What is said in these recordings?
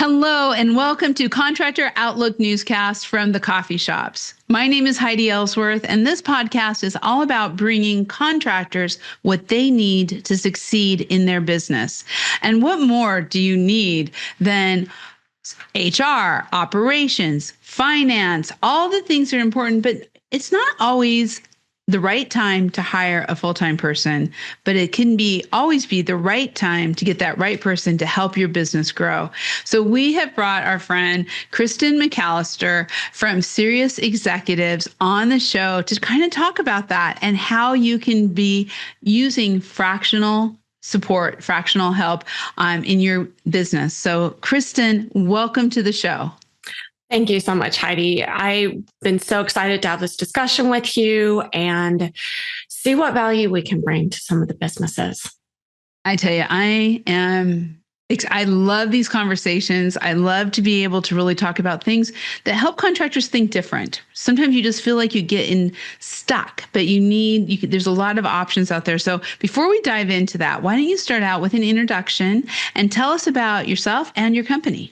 Hello, and welcome to Contractor Outlook newscast from the coffee shops. My name is Heidi Ellsworth, and this podcast is all about bringing contractors what they need to succeed in their business. And what more do you need than HR, operations, finance, all the things that are important, but it's not always the right time to hire a full-time person, but it can always be the right time to get that right person to help your business grow. So we have brought our friend Kristen McAlister from Cerius Executives on the show to kind of talk about that and how you can be using fractional support, fractional help in your business. So Kristen, welcome to the show. Thank you so much, Heidi. I've been so excited to have this discussion with you and see what value we can bring to some of the businesses. I tell you, I love these conversations. I love to be able to really talk about things that help contractors think different. Sometimes you just feel like you get stuck, but there's a lot of options out there. So before we dive into that, why don't you start out with an introduction and tell us about yourself and your company?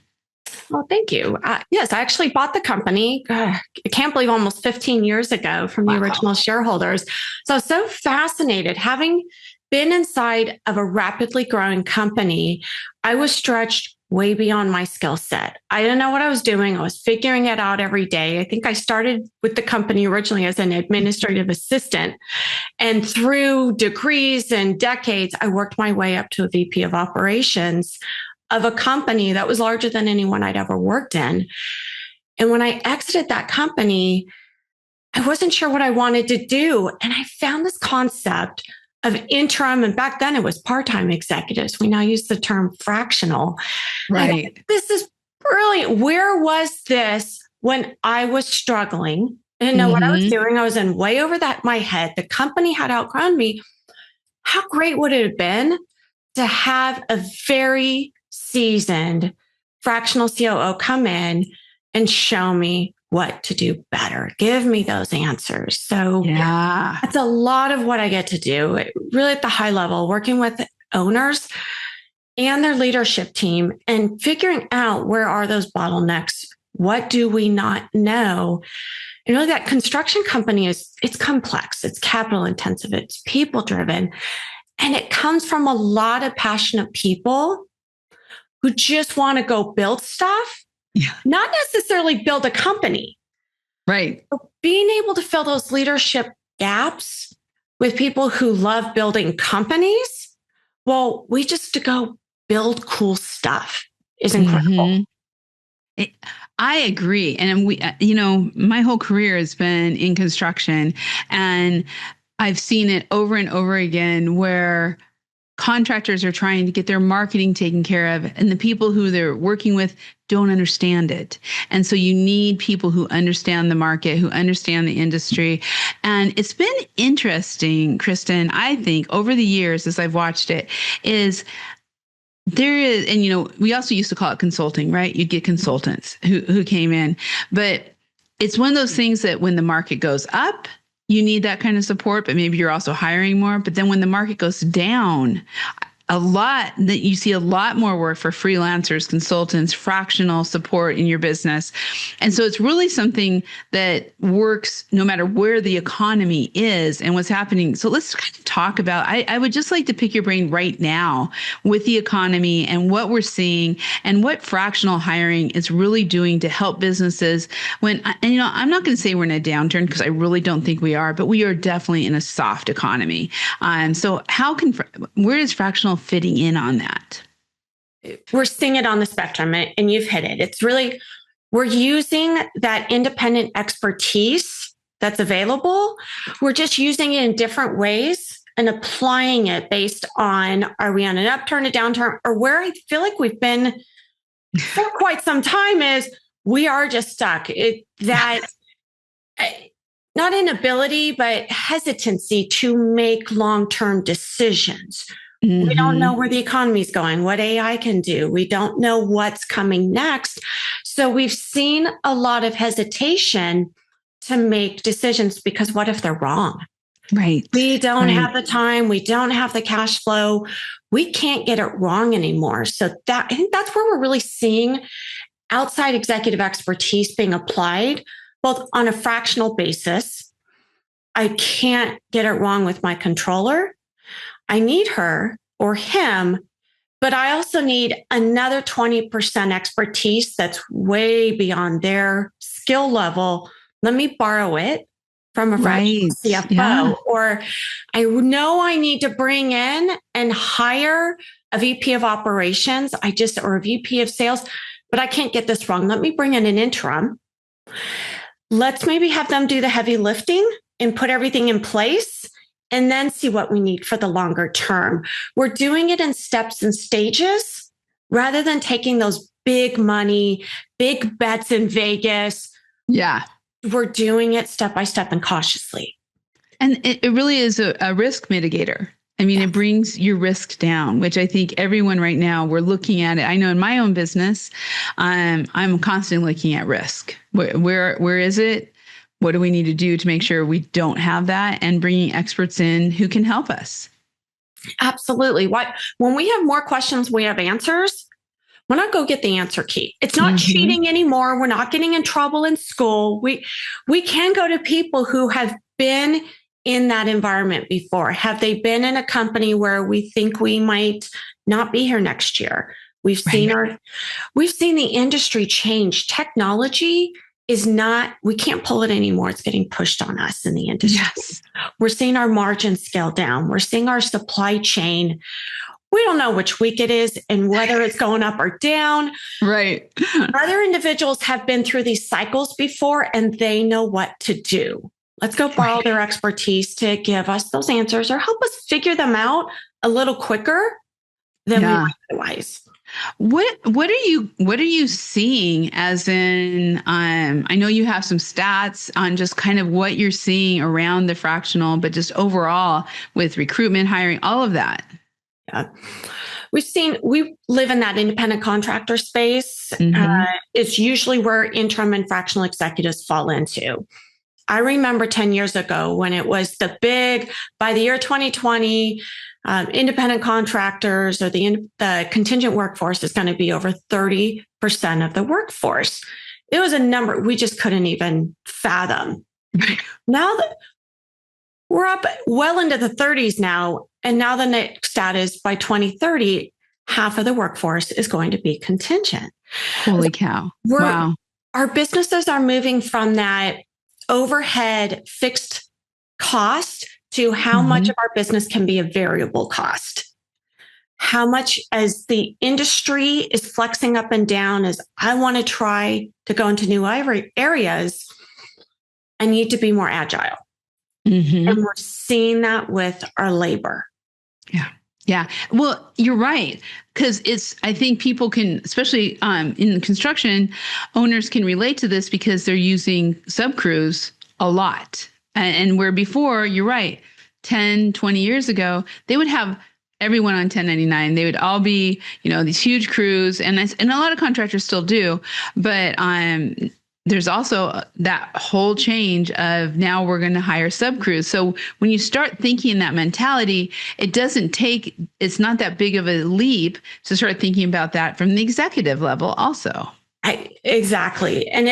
Well, thank you. Yes, I actually bought the company. I can't believe almost 15 years ago from the original shareholders. So I was so fascinated. Having been inside of a rapidly growing company, I was stretched way beyond my skill set. I didn't know what I was doing. I was figuring it out every day. I think I started with the company originally as an administrative assistant. And through degrees and decades, I worked my way up to a VP of operations of a company that was larger than anyone I'd ever worked in. And when I exited that company, I wasn't sure what I wanted to do. And I found this concept of interim, and back then it was part-time executives. We now use the term fractional. Right. This is brilliant. Where was this when I was struggling? I didn't know what I was doing. I was in way over my head. The company had outgrown me. How great would it have been to have a very seasoned fractional COO come in and show me what to do better, give me those answers. So yeah, that's a lot of what I get to do, really at the high level, working with owners and their leadership team and figuring out where are those bottlenecks? What do we not know? And really that construction company it's complex, it's capital intensive, it's people driven, and it comes from a lot of passionate people who just want to go build stuff, not necessarily build a company. Right. So being able to fill those leadership gaps with people who love building companies, well, we just to go build cool stuff is incredible. I agree. And my whole career has been in construction, and I've seen it over and over again where contractors are trying to get their marketing taken care of, and the people who they're working with don't understand it. And so you need people who understand the market, who understand the industry. And it's been interesting, Kristen, I think over the years, as I've watched it, is there is, and we also used to call it consulting, right? You'd get consultants who came in, but it's one of those things that when the market goes up, you need that kind of support, but maybe you're also hiring more. But then when the market goes down, you see a lot more work for freelancers, consultants, fractional support in your business. And so it's really something that works no matter where the economy is and what's happening. So let's kind of talk about, I would just like to pick your brain right now with the economy and what we're seeing and what fractional hiring is really doing to help businesses I'm not going to say we're in a downturn because I really don't think we are, but we are definitely in a soft economy. So where is fractional fitting in on that? We're seeing it on the spectrum, and you've hit it. It's really, we're using that independent expertise that's available. We're just using it in different ways and applying it based on, are we on an upturn, a downturn, or where I feel like we've been for quite some time is we are just stuck. Not inability, but hesitancy to make long-term decisions. We don't know where the economy is going, what AI can do. We don't know what's coming next. So we've seen a lot of hesitation to make decisions because what if they're wrong? Right. We don't Right. have the time. We don't have the cash flow. We can't get it wrong anymore. So I think that's where we're really seeing outside executive expertise being applied, both on a fractional basis. I can't get it wrong with my controller. I need her or him, but I also need another 20% expertise that's way beyond their skill level. Let me borrow it from a fractional Right. CFO. Yeah. Or I know I need to bring in and hire a VP of operations, or a VP of sales, but I can't get this wrong. Let me bring in an interim. Let's maybe have them do the heavy lifting and put everything in place and then see what we need for the longer term. We're doing it in steps and stages rather than taking those big money, big bets in Vegas. Yeah. We're doing it step by step and cautiously. And it really is a risk mitigator. I mean, it brings your risk down, which I think everyone right now, we're looking at it. I know in my own business, I'm constantly looking at risk. Where is it? What do we need to do to make sure we don't have that? And bringing experts in who can help us. Absolutely. When we have more questions, we have answers. Why not go get the answer key? It's not cheating anymore. We're not getting in trouble in school. We can go to people who have been in that environment before. Have they been in a company where we think we might not be here next year? We've seen the industry change. Technology is not, we can't pull it anymore. It's getting pushed on us in the industry. Yes. We're seeing our margins scale down. We're seeing our supply chain. We don't know which week it is and whether it's going up or down. Right. Other individuals have been through these cycles before and they know what to do. Let's go borrow their expertise to give us those answers or help us figure them out a little quicker than we might otherwise. What are you seeing as in I know you have some stats on just kind of what you're seeing around the fractional, but just overall with recruitment, hiring, all of that. Yeah. We live in that independent contractor space. It's usually where interim and fractional executives fall into. I remember 10 years ago when it was the big, by the year 2020, independent contractors or the contingent workforce is going to be over 30% of the workforce. It was a number we just couldn't even fathom. Now that we're up well into the 30s now, and now the next stat is by 2030, half of the workforce is going to be contingent. Holy cow. Wow. Our businesses are moving from that overhead fixed cost to how much of our business can be a variable cost. How much as the industry is flexing up and down as I want to try to go into new areas, I need to be more agile. And we're seeing that with our labor. Yeah. Yeah. Well, you're right. Because I think people can, especially in construction, owners can relate to this because they're using subcrews a lot. And where before, you're right, 10, 20 years ago, they would have everyone on 1099. They would all be, these huge crews. And a lot of contractors still do. But there's also that whole change of now we're going to hire subcrews. So when you start thinking that mentality, it's not that big of a leap to start thinking about that from the executive level also. Exactly. And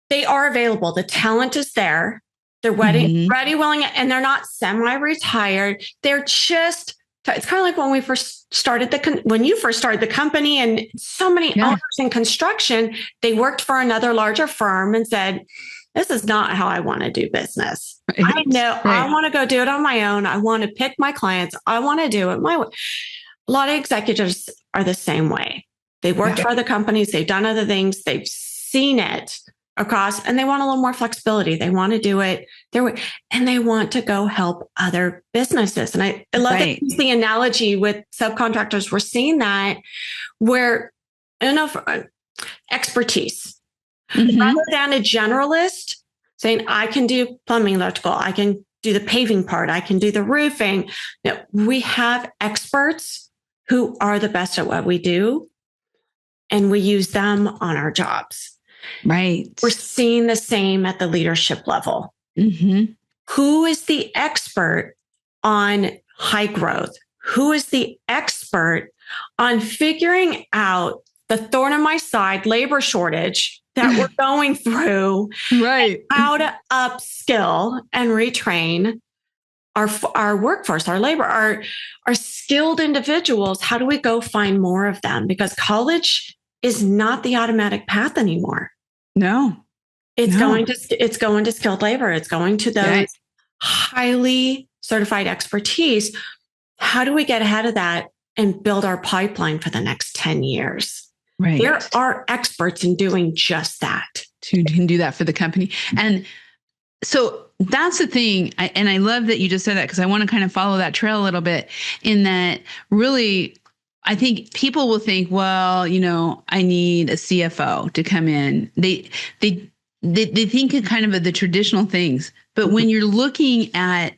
they are available. The talent is there. They're ready, willing, and they're not semi-retired. They're just, it's kind of like when we first started when you first started the company and so many owners in construction, they worked for another larger firm and said, this is not how I want to do business. I know I want to go do it on my own. I want to pick my clients. I want to do it my way. A lot of executives are the same way. They worked for other companies. They've done other things. They've seen it across and they want a little more flexibility. They want to do it their way and they want to go help other businesses. And I love the analogy with subcontractors. We're seeing that where enough expertise rather than a generalist saying, I can do plumbing, electrical, I can do the paving part, I can do the roofing. No, we have experts who are the best at what we do and we use them on our jobs. Right. We're seeing the same at the leadership level. Who is the expert on high growth? Who is the expert on figuring out the thorn in my side labor shortage that we're going through? Right. How to upskill and retrain our workforce, our labor, our skilled individuals. How do we go find more of them? Because college is not the automatic path anymore. No. It's going to skilled labor. It's going to those highly certified expertise. How do we get ahead of that and build our pipeline for the next 10 years? Right. There are experts in doing just that. Who can do that for the company. And so that's the thing. I love that you just said that, because I want to kind of follow that trail a little bit, in that really, I think people will think, well, I need a CFO to come in. They think of kind of the traditional things. But when you're looking at,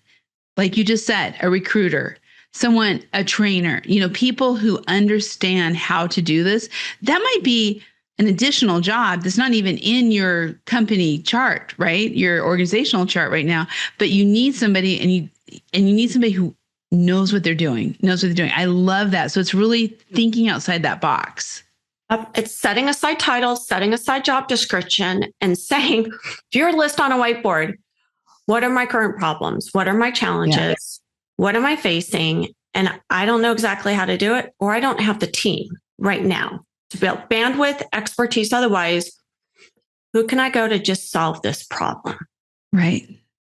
like you just said, a recruiter, someone, a trainer, people who understand how to do this, that might be an additional job that's not even in your company chart, right? Your organizational chart right now, but you need somebody, and you need somebody who knows what they're doing. I love that. So it's really thinking outside that box. It's setting aside titles, setting aside job description, and saying, if you're a list on a whiteboard, what are my current problems? What are my challenges? Yeah. What am I facing? And I don't know exactly how to do it, or I don't have the team right now to build bandwidth, expertise. Otherwise, who can I go to just solve this problem? Right.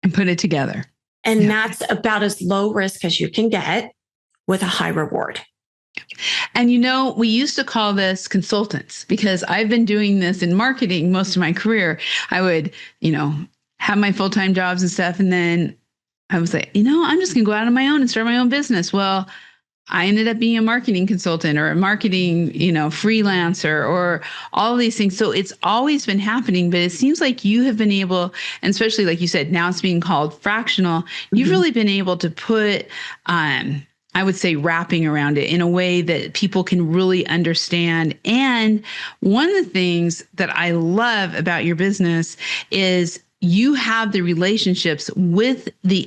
And put it together. And that's about as low risk as you can get with a high reward. And we used to call this consultants, because I've been doing this in marketing most of my career. I would, have my full-time jobs and stuff. And then I was like, I'm just going to go out on my own and start my own business. Well, I ended up being a marketing consultant or a marketing, freelancer, or all of these things. So it's always been happening, but it seems like you have been able, and especially like you said, now it's being called fractional. You've really been able to put, I would say, wrapping around it in a way that people can really understand. And one of the things that I love about your business is you have the relationships with the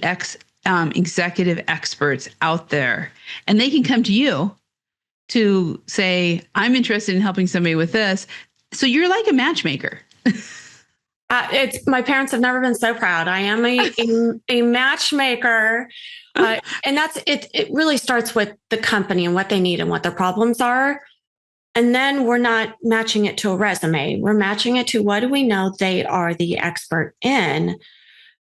executive experts out there, and they can come to you to say, I'm interested in helping somebody with this. So you're like a matchmaker. It's my parents have never been so proud. I am a matchmaker. And that's it. It really starts with the company and what they need and what their problems are. And then we're not matching it to a resume. We're matching it to, what do we know they are the expert in?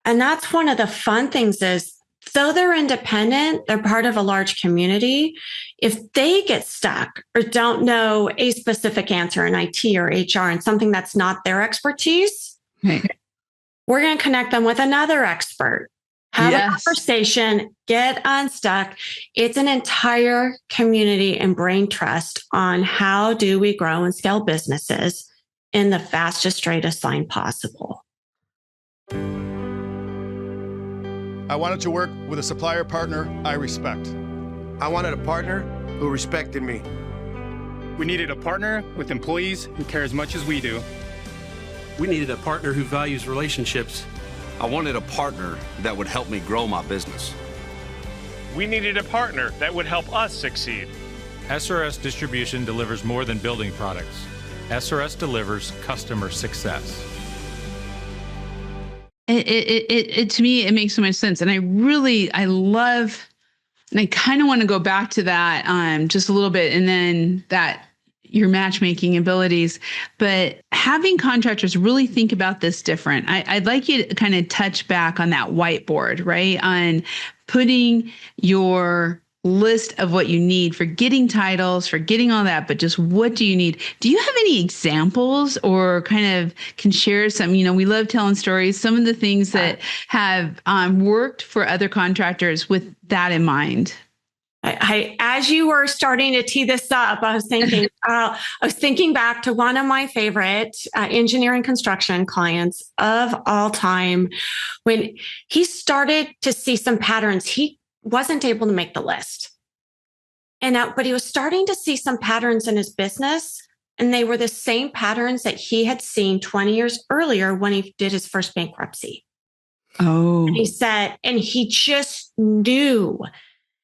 And that's one of the fun things is, though they're independent, they're part of a large community. If they get stuck or don't know a specific answer in IT or HR and something that's not their expertise, we're going to connect them with another expert. Have a conversation, get unstuck. It's an entire community and brain trust on how do we grow and scale businesses in the fastest, straightest line possible. I wanted to work with a supplier partner I respect. I wanted a partner who respected me. We needed a partner with employees who care as much as we do. We needed a partner who values relationships. I wanted a partner that would help me grow my business. We needed a partner that would help us succeed. SRS Distribution delivers more than building products. SRS delivers customer success. It to me, it makes so much sense. And I love, and I kind of want to go back to that just a little bit, and then that your matchmaking abilities, but having contractors really think about this different. I'd like you to kind of touch back on that whiteboard, right? On putting your list of what you need for getting titles, for getting all that, but just what do you need? Do you have any examples, or kind of can share some, we love telling stories, some of the things that have worked for other contractors with that in mind? As you were starting to tee this up, I was thinking back to one of my favorite engineering construction clients of all time. When he started to see some patterns, he wasn't able to make the list. But he was starting to see some patterns in his business, and they were the same patterns that he had seen 20 years earlier when he did his first bankruptcy. Oh, And he said, and he just knew.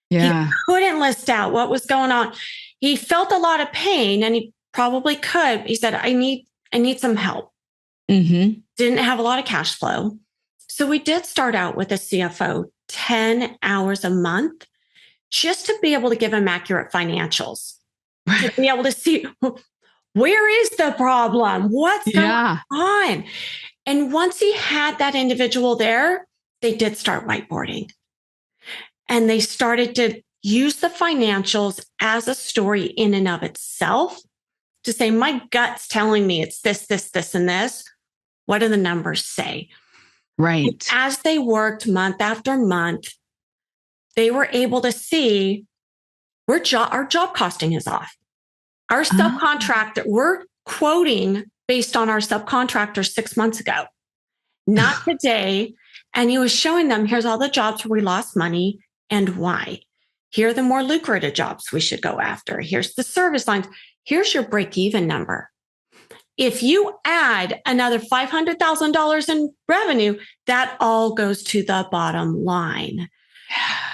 yeah. He couldn't list out what was going on. He felt a lot of pain, and he probably could. He said, I need some help. Mm-hmm. Didn't have a lot of cash flow. So we did start out with a CFO 10 hours a month just to be able to give him accurate financials, to be able to see where is the problem? What's going on? And once he had that individual there, they did start whiteboarding. And they started to use the financials as a story in and of itself to say, my gut's telling me it's this, this, this, and this. What do the numbers say? Right. And as they worked month after month, they were able to see our job costing is off. Our subcontractor, we're quoting based on our subcontractor 6 months ago, not today. And he was showing them, here's all the jobs where we lost money and why. Here are the more lucrative jobs we should go after. Here's the service lines. Here's your break-even number. If you add another $500,000 in revenue, that all goes to the bottom line.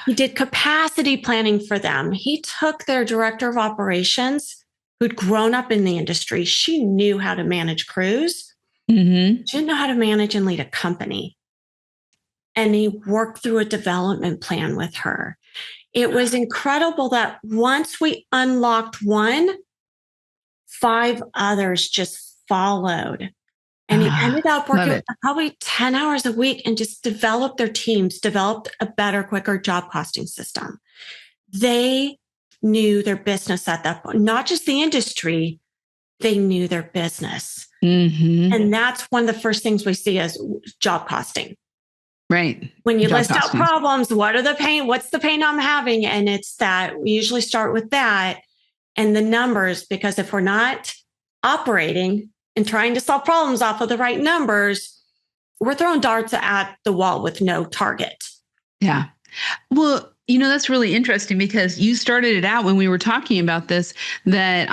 He did capacity planning for them. He took their director of operations, who'd grown up in the industry. She knew how to manage crews. Mm-hmm. She didn't know how to manage and lead a company. And he worked through a development plan with her. It was incredible that once we unlocked one, 5 others just followed. And he ended up working probably 10 hours a week and just developed their teams, developed a better, quicker job costing system. They knew their business at that point, not just the industry, they knew their business. Mm-hmm. And that's one of the first things we see as job costing. Right. When you Job list costing. out problems, what's the pain I'm having? And it's that we usually start with that and the numbers, because if we're not operating and trying to solve problems off of the right numbers, we're throwing darts at the wall with no target. Yeah. Well, that's really interesting because you started it out when we were talking about this, that,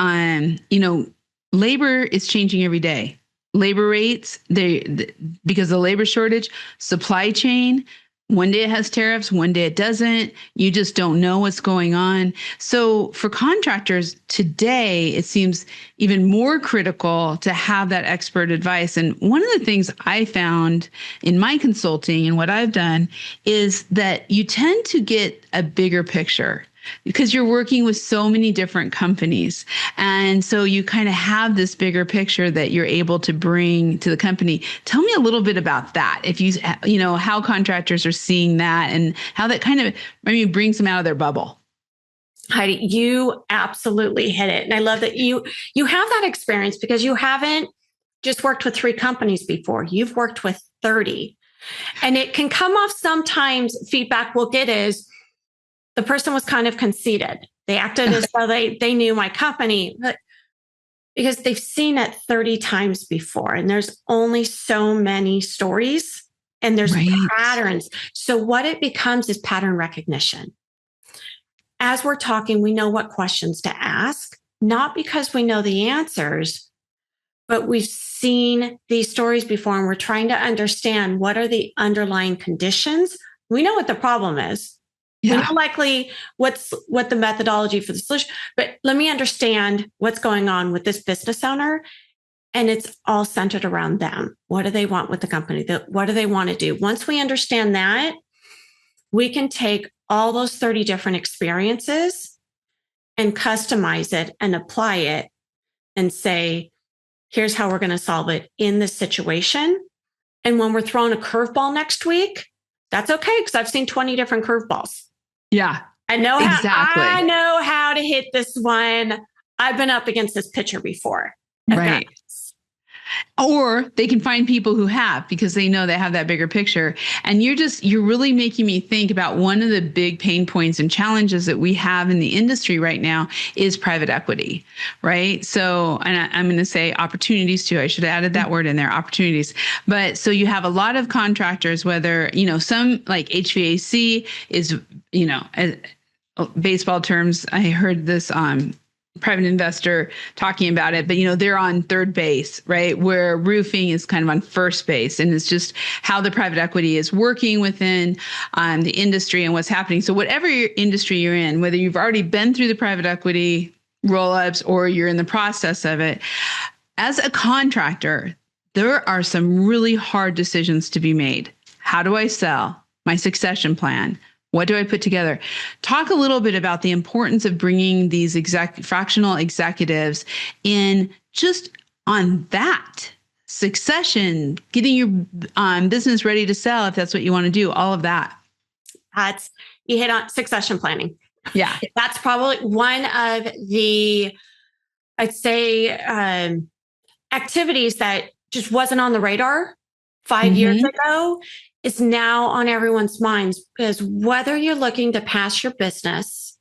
labor is changing every day. Labor rates, because of the labor shortage, supply chain, one day it has tariffs, one day it doesn't. You just don't know what's going on. So for contractors today, it seems even more critical to have that expert advice. And one of the things I found in my consulting and what I've done is that you tend to get a bigger picture because you're working with so many different companies. And so you kind of have this bigger picture that you're able to bring to the company. Tell me a little bit about that. If how contractors are seeing that and how that kind of brings them out of their bubble. Heidi, you absolutely hit it. And I love that you have that experience because you haven't just worked with 3 companies before. You've worked with 30. And it can come off sometimes, feedback we'll get is, the person was kind of conceited. They acted as though they knew my company, but because they've seen it 30 times before and there's only so many stories and there's patterns. So what it becomes is pattern recognition. As we're talking, we know what questions to ask, not because we know the answers, but we've seen these stories before and we're trying to understand what are the underlying conditions. We know what the problem is. Yeah. We know likely what the methodology for the solution, but let me understand what's going on with this business owner. And it's all centered around them. What do they want with the company? What do they want to do? Once we understand that, we can take all those 30 different experiences and customize it and apply it and say, here's how we're going to solve it in this situation. And when we're throwing a curveball next week, that's okay because I've seen 20 different curveballs. Yeah, I know exactly. I know how to hit this one. I've been up against this pitcher before. Right. Or they can find people who have, because they know they have that bigger picture. And you're really making me think about one of the big pain points and challenges that we have in the industry right now is private equity, right? So, and I'm going to say opportunities too. I should have added that word in there, opportunities. But so you have a lot of contractors, whether, some like HVAC is, baseball terms, I heard this, private investor talking about it, but they're on third base, right? Where roofing is kind of on first base, and it's just how the private equity is working within the industry and what's happening. So whatever your industry you're in, whether you've already been through the private equity roll-ups or you're in the process of it, as a contractor, there are some really hard decisions to be made. How do I sell? My succession plan. What do I put together? Talk a little bit about the importance of bringing these fractional executives in just on that succession, getting your business ready to sell if that's what you want to do, all of that. You hit on succession planning. Yeah. That's probably one of the, I'd say, activities that just wasn't on the radar 5 years ago. Is now on everyone's minds, because whether you're looking to pass your business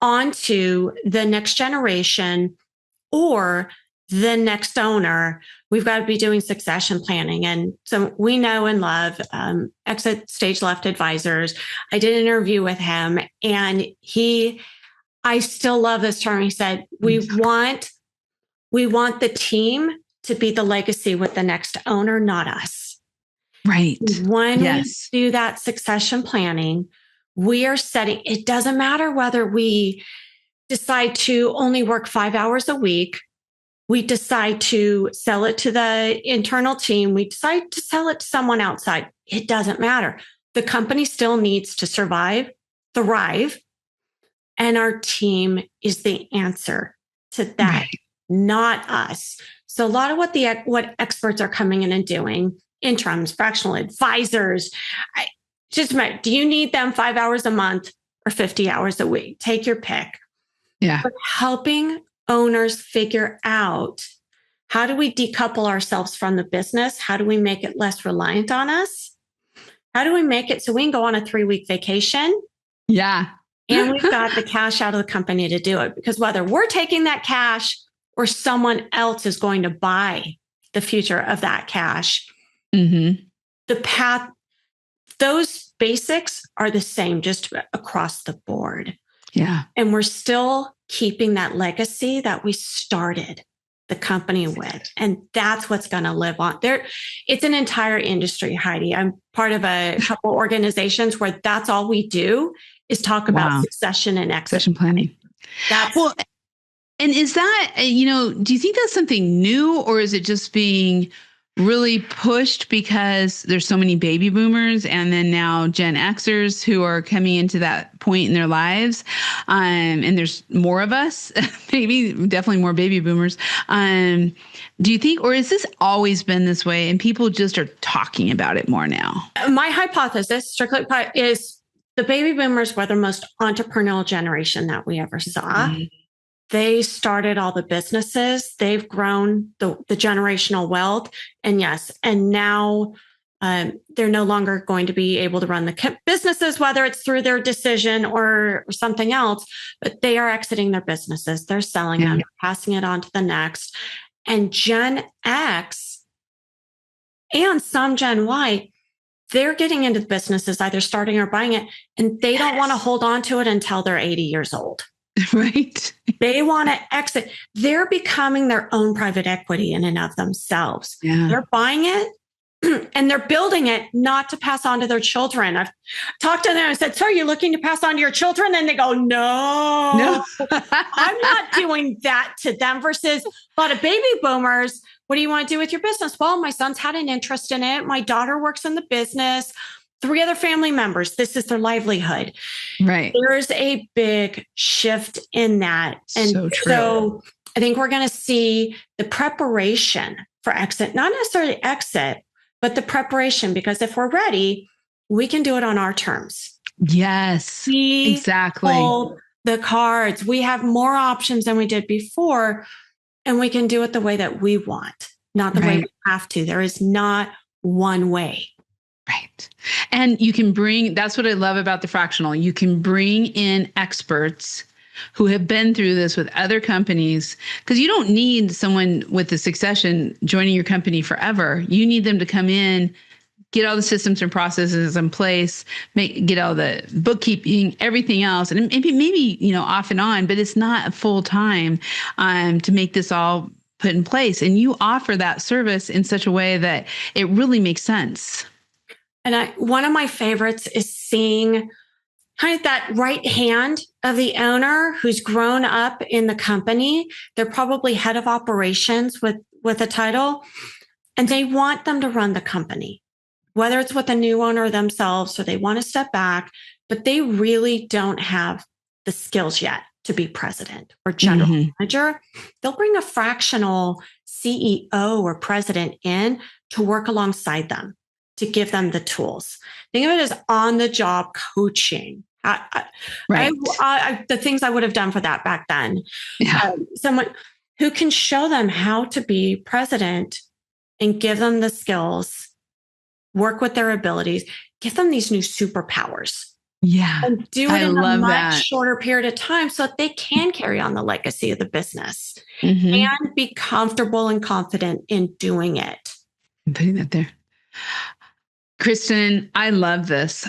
onto the next generation or the next owner, we've got to be doing succession planning. And so we know and love Exit Stage Left Advisors. I did an interview with him, and I still love this term. He said, we want the team to be the legacy with the next owner, not us. Right. When we do that succession planning, we are setting, it doesn't matter whether we decide to only work 5 hours a week, we decide to sell it to the internal team, we decide to sell it to someone outside. It doesn't matter. The company still needs to survive, thrive, and our team is the answer to that, not us. So a lot of what experts are coming in and doing, interims, fractional advisors, do you need them 5 hours a month or 50 hours a week? Take your pick. Yeah. But helping owners figure out, how do we decouple ourselves from the business? How do we make it less reliant on us? How do we make it so we can go on a 3-week vacation? Yeah. And we've got the cash out of the company to do it, because whether we're taking that cash or someone else is going to buy the future of that cash, the path, those basics are the same just across the board. Yeah. And we're still keeping that legacy that we started the company with. And that's what's going to live on there. It's an entire industry, Heidi. I'm part of a couple organizations where that's all we do is talk about succession and exit. Succession planning. And is that, do you think that's something new, or is it just being really pushed because there's so many baby boomers and then now Gen Xers who are coming into that point in their lives? And there's more of us, definitely more baby boomers. Do you think, or has this always been this way and people just are talking about it more now? My hypothesis, strictly, is the baby boomers were the most entrepreneurial generation that we ever saw. They started all the businesses. They've grown the generational wealth. And now they're no longer going to be able to run the businesses, whether it's through their decision or something else, but they are exiting their businesses. They're selling them, passing it on to the next. And Gen X and some Gen Y, they're getting into the businesses, either starting or buying it, and they don't want to hold on to it until they're 80 years old. Right. They want to exit. They're becoming their own private equity in and of themselves. Yeah. They're buying it and they're building it not to pass on to their children. I've talked to them and said, so are you looking to pass on to your children? And they go, no. I'm not doing that to them. Versus a lot of baby boomers, what do you want to do with your business? Well, my son's had an interest in it. My daughter works in the business. 3 other family members, this is their livelihood. Right. There's a big shift in that. And so true. So I think we're going to see the preparation for exit, not necessarily exit, but the preparation, because if we're ready, we can do it on our terms. Yes, exactly. Hold the cards. We have more options than we did before, and we can do it the way that we want, not the way we have to. There is not one way. Right. And you can that's what I love about the fractional. You can bring in experts who have been through this with other companies, because you don't need someone with the succession joining your company forever. You need them to come in, get all the systems and processes in place, get all the bookkeeping, everything else, and maybe off and on, but it's not full time to make this all put in place. And you offer that service in such a way that it really makes sense. And one of my favorites is seeing kind of that right hand of the owner who's grown up in the company. They're probably head of operations with a title, and they want them to run the company, whether it's with a new owner themselves or they want to step back, but they really don't have the skills yet to be president or general manager. They'll bring a fractional CEO or president in to work alongside them, to give them the tools. Think of it as on-the-job coaching. Right. The things I would have done for that back then. Yeah. Someone who can show them how to be president and give them the skills, work with their abilities, give them these new superpowers. Yeah. And do it in a much shorter period of time so that they can carry on the legacy of the business and be comfortable and confident in doing it. I'm putting that there. Kristen, I love this.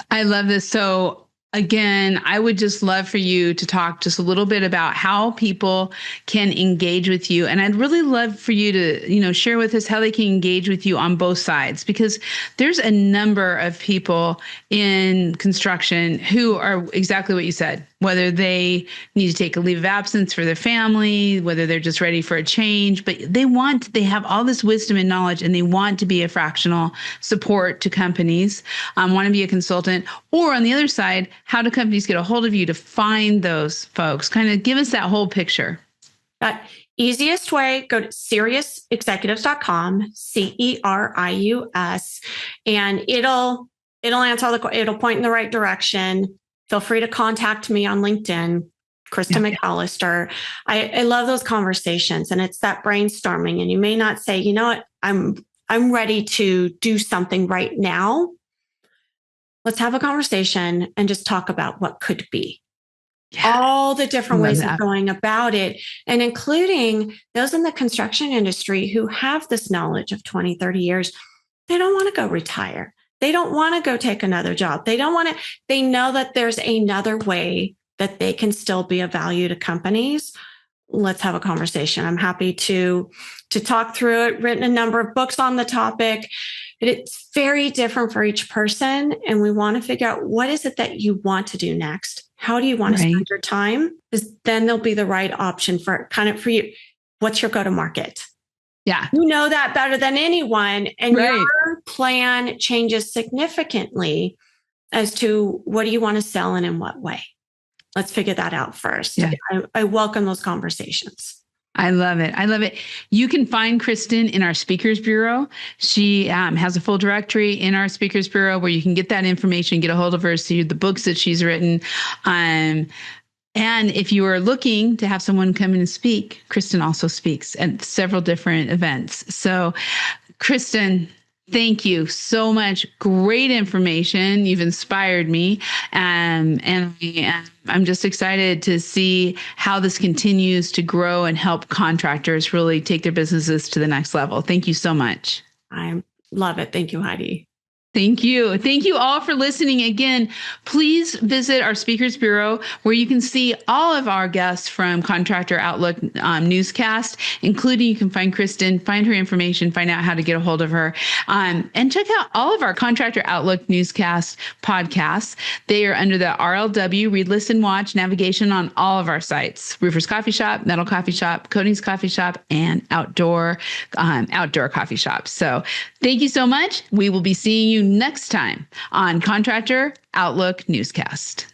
So again, I would just love for you to talk just a little bit about how people can engage with you. And I'd really love for you to, share with us how they can engage with you on both sides, because there's a number of people in construction who are exactly what you said, whether they need to take a leave of absence for their family, whether they're just ready for a change, but they have all this wisdom and knowledge, and they want to be a fractional support to companies, want to be a consultant. Or on the other side, how do companies get a hold of you to find those folks? Kind of give us that whole picture. Easiest way, go to CeriusExecutives.com, CERIUS, and it'll answer it'll point in the right direction. Feel free to contact me on LinkedIn, Kristen McAlister. I love those conversations, and it's that brainstorming. And you may not say, you know what, I'm ready to do something right now. Let's have a conversation and just talk about what could be. Yeah. All the different ways of going about it, and including those in the construction industry who have this knowledge of 20, 30 years. They don't want to go retire. They don't want to go take another job. They know that there's another way that they can still be of value to companies. Let's have a conversation. I'm happy to talk through it, written a number of books on the topic. It's very different for each person. And we want to figure out, what is it that you want to do next? How do you want to spend your time? Because then there'll be the right option for you. What's your go-to-market? Yeah. You know that better than anyone. And your plan changes significantly as to what do you want to sell and in what way. Let's figure that out first. Yeah. I welcome those conversations. I love it. You can find Kristen in our Speakers Bureau. She has a full directory in our Speakers Bureau where you can get that information, get a hold of her, see the books that she's written. And if you are looking to have someone come in and speak, Kristen also speaks at several different events. So, Kristen, thank you so much. Great information. You've inspired me. And I'm just excited to see how this continues to grow and help contractors really take their businesses to the next level. Thank you so much. I love it. Thank you, Heidi. Thank you. Thank you all for listening. Again, please visit our Speakers Bureau, where you can see all of our guests from Contractor Outlook newscast, including you can find Kristen, find her information, find out how to get a hold of her, and check out all of our Contractor Outlook newscast podcasts. They are under the RLW, Read, Listen, Watch navigation on all of our sites: Roofers Coffee Shop, Metal Coffee Shop, Coatings Coffee Shop, and Outdoor Coffee Shop. So thank you so much. We will be seeing you next time on Contractor Outlook Newscast.